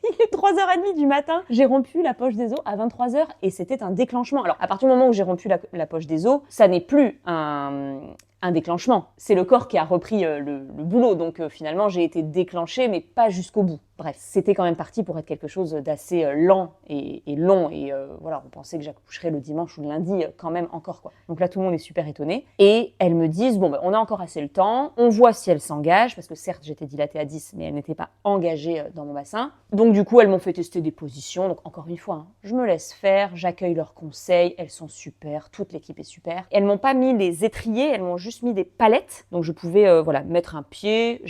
il est 3h30 du matin. J'ai rompu la poche des os à 23h et c'était un déclenchement. Alors, à partir du moment où j'ai rompu la poche des os, ça n'est plus un déclenchement. C'est le corps qui a repris le boulot. Donc, finalement, j'ai été déclenchée, mais pas jusqu'au bout. Bref, c'était quand même parti pour être quelque chose d'assez lent et long. Et voilà, on pensait que j'accoucherais le dimanche ou le lundi quand même encore, quoi. Donc là, tout le monde est super étonné. Et elles me disent, bon, on a encore assez le temps. On voit si elles s'engagent. Parce que certes, j'étais dilatée à 10, mais elles n'étaient pas engagées dans mon bassin. Donc du coup, elles m'ont fait tester des positions. Donc encore une fois, je me laisse faire. J'accueille leurs conseils. Elles sont super. Toute l'équipe est super. Et elles m'ont pas mis les étriers. Elles m'ont juste mis des palettes. Donc je pouvais mettre un pied.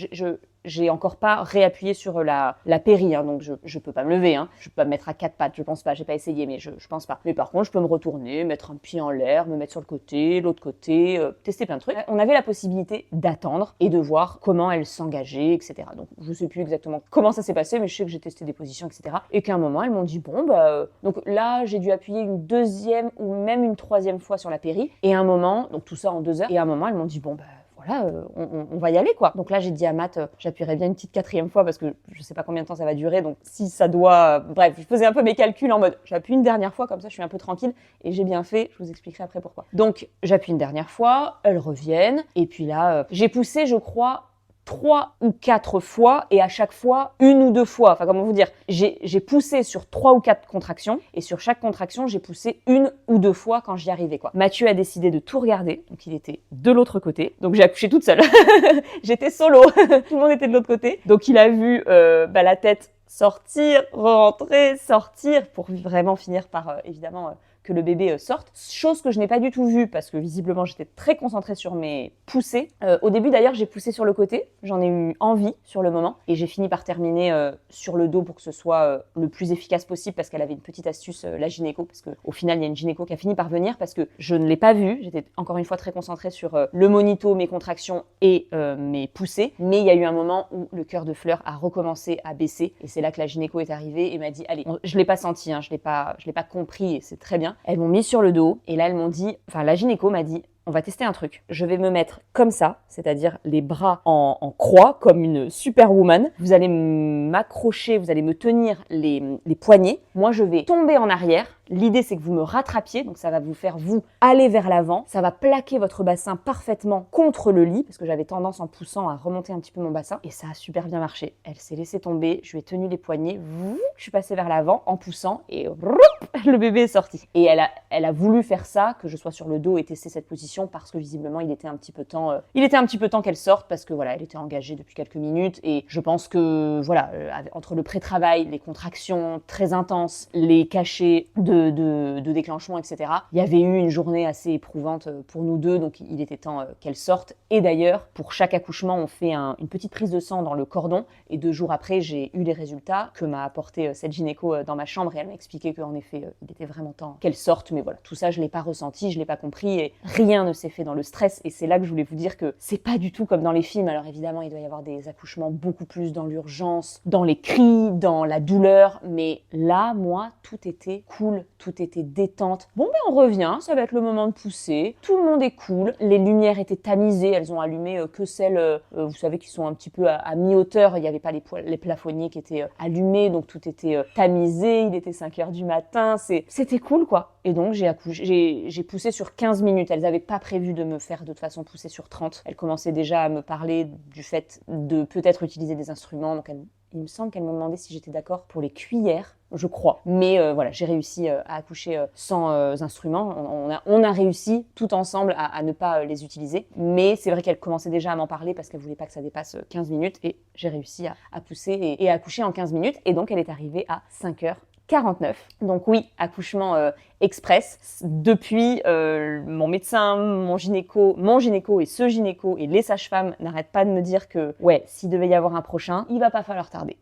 J'ai encore pas réappuyé sur la péri, donc je peux pas me lever, je peux pas me mettre à 4 pattes, je pense pas, j'ai pas essayé, mais je pense pas. Mais par contre, je peux me retourner, mettre un pied en l'air, me mettre sur le côté, l'autre côté, tester plein de trucs. On avait la possibilité d'attendre et de voir comment elle s'engageait, etc. Donc je sais plus exactement comment ça s'est passé, mais je sais que j'ai testé des positions, etc. Et qu'à un moment, elles m'ont dit donc là, j'ai dû appuyer une 2e ou même une 3e fois sur la péri. Et à un moment, donc tout ça en 2 heures, et à un moment, elles m'ont dit voilà, on va y aller, quoi. Donc là, j'ai dit à Matt, j'appuierai bien une petite 4e fois parce que je sais pas combien de temps ça va durer. Donc si ça doit... bref, je faisais un peu mes calculs en mode, j'appuie une dernière fois, comme ça je suis un peu tranquille. Et j'ai bien fait, je vous expliquerai après pourquoi. Donc j'appuie une dernière fois, elles reviennent. Et puis là, j'ai poussé, je crois, 3 ou 4 fois et à chaque fois 1 ou 2 fois. Enfin, comment vous dire, j'ai poussé sur 3 ou 4 contractions et sur chaque contraction, j'ai poussé 1 ou 2 fois quand j'y arrivais, quoi. Mathieu a décidé de tout regarder, donc il était de l'autre côté. Donc j'ai accouché toute seule. J'étais solo. Tout le monde était de l'autre côté. Donc il a vu la tête sortir, rentrer, sortir pour vraiment finir par évidemment que le bébé sorte. Chose que je n'ai pas du tout vue parce que visiblement j'étais très concentrée sur mes poussées. Au début d'ailleurs j'ai poussé sur le côté, j'en ai eu envie sur le moment et j'ai fini par terminer sur le dos pour que ce soit le plus efficace possible parce qu'elle avait une petite astuce, la gynéco, parce qu'au final il y a une gynéco qui a fini par venir parce que je ne l'ai pas vue, j'étais encore une fois très concentrée sur le monito, mes contractions et mes poussées, mais il y a eu un moment où le cœur de Fleur a recommencé à baisser et c'est là que la gynéco est arrivée et m'a dit allez, je l'ai pas senti, je l'ai pas compris et c'est très bien. Elles m'ont mis sur le dos et là elles m'ont dit, la gynéco m'a dit, on va tester un truc. Je vais me mettre comme ça, c'est-à-dire les bras en croix, comme une superwoman. Vous allez m'accrocher, vous allez me tenir les poignets. Moi, je vais tomber en arrière. L'idée, c'est que vous me rattrapiez, donc ça va vous faire, vous, aller vers l'avant. Ça va plaquer votre bassin parfaitement contre le lit, parce que j'avais tendance, en poussant, à remonter un petit peu mon bassin. Et ça a super bien marché. Elle s'est laissée tomber, je lui ai tenu les poignets, je suis passée vers l'avant en poussant, et le bébé est sorti. Et elle a voulu faire ça, que je sois sur le dos et tester cette position, parce que visiblement, il était un petit peu temps qu'elle sorte, parce que voilà, elle était engagée depuis quelques minutes, et je pense que, voilà, entre le pré-travail, les contractions très intenses, les cachets de déclenchement, etc. Il y avait eu une journée assez éprouvante pour nous deux, donc il était temps qu'elle sorte. Et d'ailleurs, pour chaque accouchement, on fait une petite prise de sang dans le cordon, et 2 jours après, j'ai eu les résultats que m'a apporté cette gynéco dans ma chambre, et elle m'a expliqué qu'en effet, il était vraiment temps qu'elle sorte, mais voilà, tout ça, je l'ai pas ressenti, je l'ai pas compris, et rien ne s'est fait dans le stress, et c'est là que je voulais vous dire que c'est pas du tout comme dans les films. Alors évidemment, il doit y avoir des accouchements beaucoup plus dans l'urgence, dans les cris, dans la douleur, mais là, moi, tout était cool, tout était détente. Bon on revient, ça va être le moment de pousser, tout le monde est cool, les lumières étaient tamisées, elles ont allumé que celles, vous savez, qui sont un petit peu à mi-hauteur, il n'y avait pas les plafonniers qui étaient allumés, donc tout était tamisé, il était 5h du matin, c'était cool quoi. Et donc j'ai poussé sur 15 minutes, elles n'avaient pas prévu de me faire de toute façon pousser sur 30, elles commençaient déjà à me parler du fait de peut-être utiliser des instruments, donc il me semble qu'elles m'ont demandé si j'étais d'accord pour les cuillères, je crois. Mais voilà, j'ai réussi à accoucher sans instruments. On a réussi tout ensemble à ne pas les utiliser. Mais c'est vrai qu'elles commençaient déjà à m'en parler parce qu'elles ne voulaient pas que ça dépasse 15 minutes. Et j'ai réussi à pousser et à accoucher en 15 minutes. Et donc, elle est arrivée à 5h49. Donc oui, accouchement express. Depuis, mon médecin, mon gynéco et ce gynéco et les sages-femmes n'arrêtent pas de me dire que ouais, s'il devait y avoir un prochain, il va pas falloir tarder.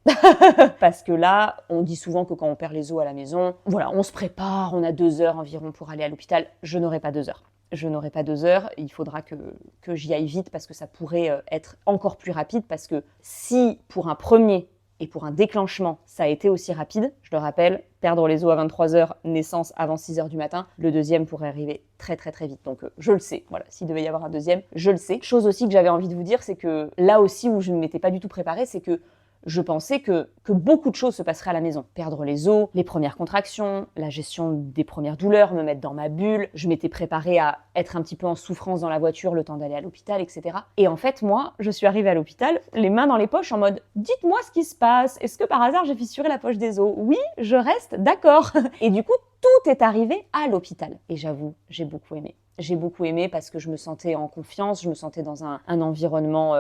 Parce que là, on dit souvent que quand on perd les os à la maison, voilà, on se prépare, on a 2 heures environ pour aller à l'hôpital. Je n'aurai pas 2 heures. Je n'aurai pas 2 heures, il faudra que j'y aille vite parce que ça pourrait être encore plus rapide parce que si pour un premier et pour un déclenchement, ça a été aussi rapide, je le rappelle, perdre les os à 23h, naissance avant 6h du matin, le deuxième pourrait arriver très très très vite. Donc je le sais, voilà, s'il devait y avoir un deuxième, je le sais. Chose aussi que j'avais envie de vous dire, c'est que là aussi où je ne m'étais pas du tout préparée, c'est que je pensais que beaucoup de choses se passeraient à la maison. Perdre les os, les premières contractions, la gestion des premières douleurs, me mettre dans ma bulle. Je m'étais préparée à être un petit peu en souffrance dans la voiture le temps d'aller à l'hôpital, etc. Et en fait, moi, je suis arrivée à l'hôpital, les mains dans les poches en mode « Dites-moi ce qui se passe. Est-ce que par hasard j'ai fissuré la poche des os ? Oui, je reste, d'accord. » Et du coup, tout est arrivé à l'hôpital. Et j'avoue, j'ai beaucoup aimé. J'ai beaucoup aimé parce que je me sentais en confiance, je me sentais dans un environnement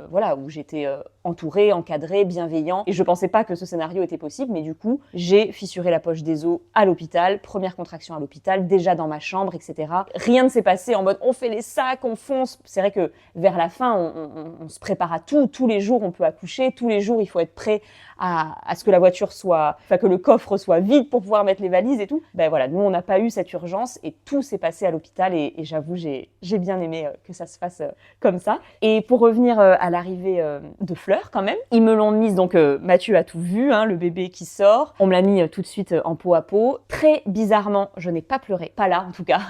voilà, où j'étais entourée, encadrée, bienveillant. Et je pensais pas que ce scénario était possible, mais du coup, j'ai fissuré la poche des os à l'hôpital, première contraction à l'hôpital, déjà dans ma chambre, etc. Rien ne s'est passé en mode on fait les sacs, on fonce. C'est vrai que vers la fin, on se prépare à tout. Tous les jours, on peut accoucher. Tous les jours, il faut être prêt à ce que la voiture soit, enfin que le coffre soit vide pour pouvoir mettre les valises et tout. Ben voilà, nous on n'a pas eu cette urgence et tout s'est passé à l'hôpital et j'avoue j'ai bien aimé que ça se fasse comme ça. Et pour revenir à l'arrivée de Fleur quand même, ils me l'ont mise donc Mathieu a tout vu, hein, le bébé qui sort. On me l'a mis tout de suite en peau à peau. Très bizarrement, je n'ai pas pleuré, pas là en tout cas.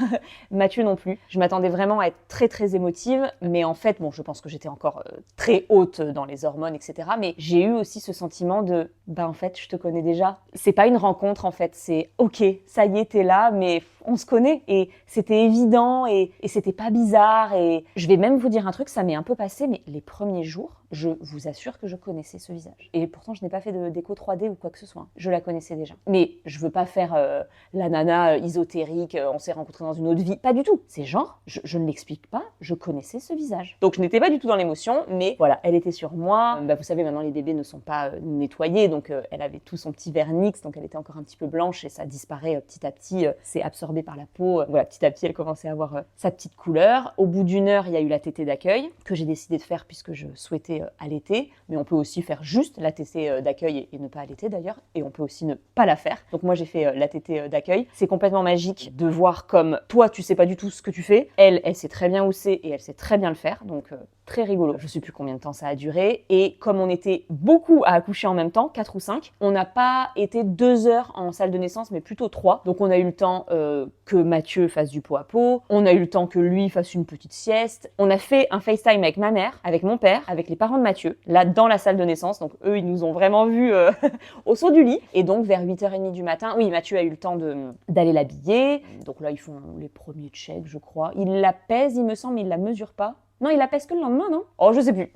Mathieu non plus. Je m'attendais vraiment à être très très émotive, mais en fait bon, je pense que j'étais encore très haute dans les hormones, etc. Mais j'ai eu aussi ce sentiment de bah en fait je te connais déjà. C'est pas une rencontre en fait, c'est ok, ça y est t'es là, mais on se connaît et c'était évident et c'était pas bizarre. Et je vais même vous dire un truc, ça m'est un peu passé, mais les premiers jours, je vous assure que je connaissais ce visage. Et pourtant je n'ai pas fait d'écho 3D ou quoi que ce soit, je la connaissais déjà. Mais je veux pas faire la nana ésotérique, on s'est rencontrés dans une autre vie, pas du tout. C'est genre, je ne l'explique pas, je connaissais ce visage. Donc je n'étais pas du tout dans l'émotion, mais voilà, elle était sur moi. Bah, vous savez maintenant les bébés ne sont pas nettoyés, donc elle avait tout son petit vernix, donc elle était encore un petit peu blanche et ça disparaît petit à petit, c'est absorbé par la peau. Voilà, petit à petit elle commençait à avoir sa petite couleur. Au bout d'1 heure, il y a eu la tétée d'accueil que j'ai décidé de faire puisque je souhaitais allaiter, mais on peut aussi faire juste la tétée d'accueil et ne pas allaiter d'ailleurs, et on peut aussi ne pas la faire. Donc moi j'ai fait la tétée d'accueil. C'est complètement magique de voir comme toi tu sais pas du tout ce que tu fais, elle sait très bien où c'est et elle sait très bien le faire, donc très rigolo. Je sais plus combien de temps ça a duré, et comme on était beaucoup à accoucher en même temps, 4 ou 5, on n'a pas été 2 heures en salle de naissance, mais plutôt 3. Donc on a eu le temps que Mathieu fasse du pot à pot, on a eu le temps que lui fasse une petite sieste, on a fait un FaceTime avec ma mère, avec mon père, avec les parents de Mathieu, là dans la salle de naissance, donc eux ils nous ont vraiment vus au saut du lit, et donc vers 8h30 du matin, oui Mathieu a eu le temps d'aller l'habiller, donc là ils font les premiers checks je crois, ils la pèsent il me semble, mais ils la mesurent pas. Non, il la pèse que le lendemain, non ? Oh, je sais plus.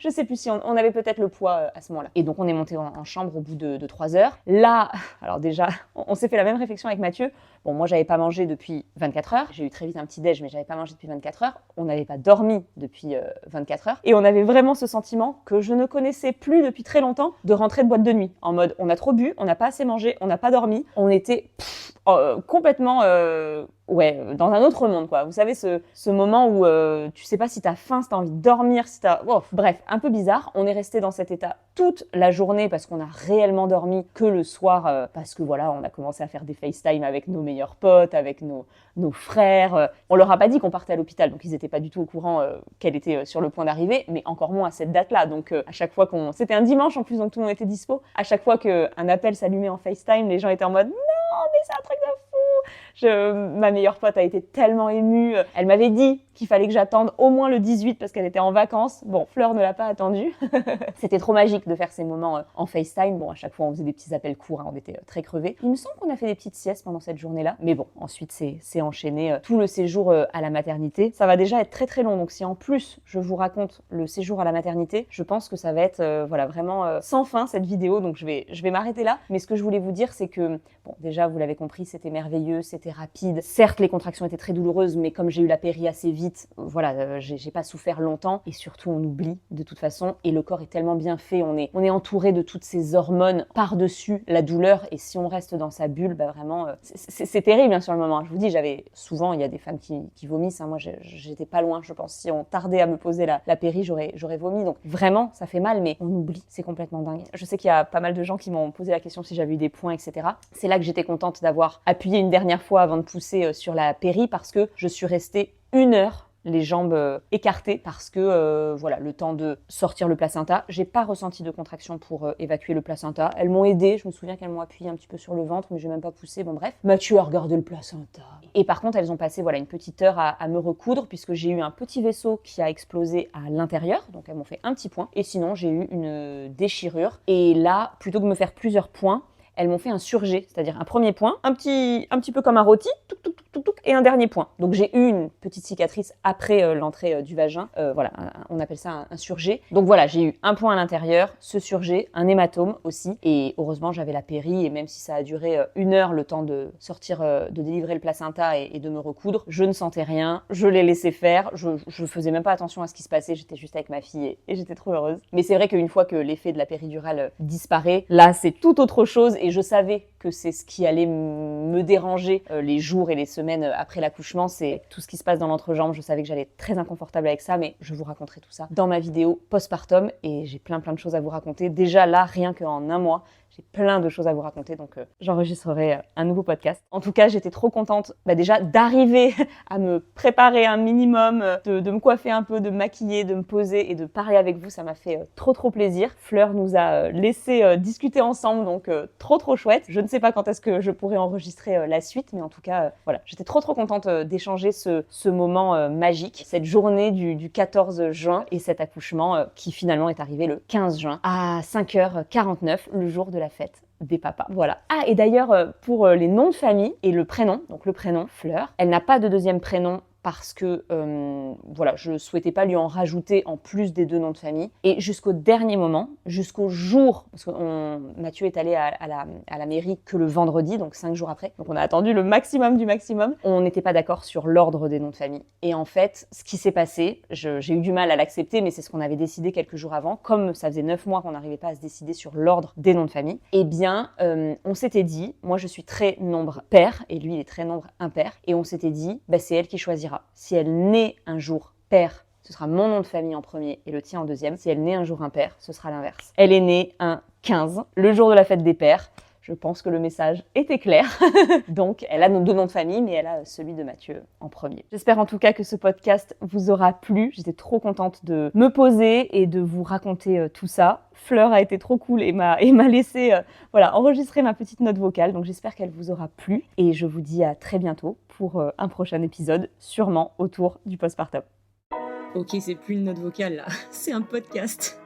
Je sais plus si on avait peut-être le poids à ce moment-là. Et donc, on est monté en chambre au bout de 3 heures. Là, alors déjà, on s'est fait la même réflexion avec Mathieu. Bon, moi, j'avais pas mangé depuis 24 heures. J'ai eu très vite un petit déj, mais j'avais pas mangé depuis 24 heures. On n'avait pas dormi depuis 24 heures. Et on avait vraiment ce sentiment que je ne connaissais plus depuis très longtemps de rentrer de boîte de nuit. En mode, on a trop bu, on n'a pas assez mangé, on n'a pas dormi. On était complètement dans un autre monde, quoi. Vous savez, ce moment où tu sais pas si t'as faim, si t'as envie de dormir, si t'as... Oh, bref, un peu bizarre. On est resté dans cet état toute la journée parce qu'on a réellement dormi que le soir, parce que voilà, on a commencé à faire des FaceTime avec nos meilleurs potes, avec nos frères. On leur a pas dit qu'on partait à l'hôpital, donc ils étaient pas du tout au courant qu'elle était sur le point d'arriver, mais encore moins à cette date-là. Donc à chaque fois c'était un dimanche en plus, donc tout le monde était dispo. À chaque fois qu'un appel s'allumait en FaceTime, les gens étaient en mode « Non, mais c'est un truc de fou !» Ma meilleure pote a été tellement émue. Elle m'avait dit qu'il fallait que j'attende au moins le 18 parce qu'elle était en vacances. Bon, Fleur ne l'a pas attendu. C'était trop magique de faire ces moments en FaceTime. Bon, à chaque fois, on faisait des petits appels courts, hein, on était très crevés. Il me semble qu'on a fait des petites siestes pendant cette journée-là. Mais bon, ensuite, c'est enchaîné. Tout le séjour à la maternité, ça va déjà être très très long. Donc si en plus, je vous raconte le séjour à la maternité, je pense que ça va être vraiment sans fin cette vidéo. Donc je vais m'arrêter là. Mais ce que je voulais vous dire, c'est que, bon, déjà, vous l'avez compris, c'était merveilleux, c'était rapide. Certes, les contractions étaient très douloureuses, mais comme j'ai eu la péri assez vite, j'ai pas souffert longtemps. Et surtout, on oublie de toute façon. Et le corps est tellement bien fait, on est entouré de toutes ces hormones par-dessus la douleur. Et si on reste dans sa bulle, vraiment, c'est terrible hein, sur le moment. Je vous dis, souvent, il y a des femmes qui vomissent. Hein. Moi, j'étais pas loin, je pense. Si on tardait à me poser la péri, j'aurais vomi. Donc vraiment, ça fait mal, mais on oublie. C'est complètement dingue. Je sais qu'il y a pas mal de gens qui m'ont posé la question si j'avais eu des points, etc. C'est là que j'étais contente d'avoir appuyé une dernière fois avant de pousser sur la péri parce que je suis restée 1 heure les jambes écartées parce que le temps de sortir le placenta. J'ai pas ressenti de contraction pour évacuer le placenta. Elles m'ont aidée. Je me souviens qu'elles m'ont appuyé un petit peu sur le ventre, mais j'ai même pas poussé. Bon bref. Mathieu a regardé le placenta. Et par contre, elles ont passé une petite heure à me recoudre puisque j'ai eu un petit vaisseau qui a explosé à l'intérieur. Donc elles m'ont fait un petit point. Et sinon, j'ai eu une déchirure. Et là, plutôt que de me faire plusieurs points, elles m'ont fait un surjet, c'est-à-dire un premier point, un petit peu comme un rôti, et un dernier point. Donc j'ai eu une petite cicatrice après l'entrée du vagin. On appelle ça un surjet. Donc voilà, j'ai eu un point à l'intérieur, ce surjet, un hématome aussi. Et heureusement, j'avais la péri. Et même si ça a duré 1 heure, le temps de sortir, de délivrer le placenta et de me recoudre, je ne sentais rien. Je l'ai laissé faire. Je faisais même pas attention à ce qui se passait. J'étais juste avec ma fille et j'étais trop heureuse. Mais c'est vrai qu'une fois que l'effet de la péridurale disparaît, là, c'est tout autre chose. Et je savais que c'est ce qui allait me déranger les jours et les semaines après l'accouchement, c'est tout ce qui se passe dans l'entrejambe. Je savais que j'allais être très inconfortable avec ça, mais je vous raconterai tout ça dans ma vidéo postpartum et j'ai plein de choses à vous raconter. Déjà là, rien qu'en 1 mois, j'ai plein de choses à vous raconter, donc j'enregistrerai un nouveau podcast. En tout cas, j'étais trop contente déjà d'arriver à me préparer un minimum, de me coiffer un peu, de me maquiller, de me poser et de parler avec vous. Ça m'a fait trop plaisir. Fleur nous a laissé discuter ensemble, donc trop chouette. Je ne sais pas quand est-ce que je pourrai enregistrer la suite, mais en tout cas, j'étais trop contente d'échanger ce moment magique, cette journée du 14 juin et cet accouchement qui finalement est arrivé le 15 juin à 5h49, le jour de la fête des papas. Voilà. Ah, et d'ailleurs, pour les noms de famille et le prénom, donc le prénom Fleur, elle n'a pas de deuxième prénom parce que je souhaitais pas lui en rajouter en plus des 2 noms de famille. Et jusqu'au dernier moment, jusqu'au jour, parce que Mathieu est allé à la mairie que le vendredi, donc 5 jours après, donc on a attendu le maximum du maximum, on n'était pas d'accord sur l'ordre des noms de famille. Et en fait, ce qui s'est passé, j'ai eu du mal à l'accepter, mais c'est ce qu'on avait décidé quelques jours avant, comme ça faisait 9 mois qu'on n'arrivait pas à se décider sur l'ordre des noms de famille, eh bien, on s'était dit, moi je suis très nombre pair, et lui il est très nombre impair, et on s'était dit, c'est elle qui choisira. Si elle naît un jour pair, ce sera mon nom de famille en premier et le tien en deuxième. Si elle naît un jour impair, ce sera l'inverse. Elle est née un 15, le jour de la fête des pères. Je pense que le message était clair. Donc, elle a nos 2 noms de famille, mais elle a celui de Mathieu en premier. J'espère en tout cas que ce podcast vous aura plu. J'étais trop contente de me poser et de vous raconter tout ça. Fleur a été trop cool et m'a laissé enregistrer ma petite note vocale. Donc, j'espère qu'elle vous aura plu. Et je vous dis à très bientôt pour un prochain épisode, sûrement autour du postpartum. Ok, c'est plus une note vocale là, c'est un podcast.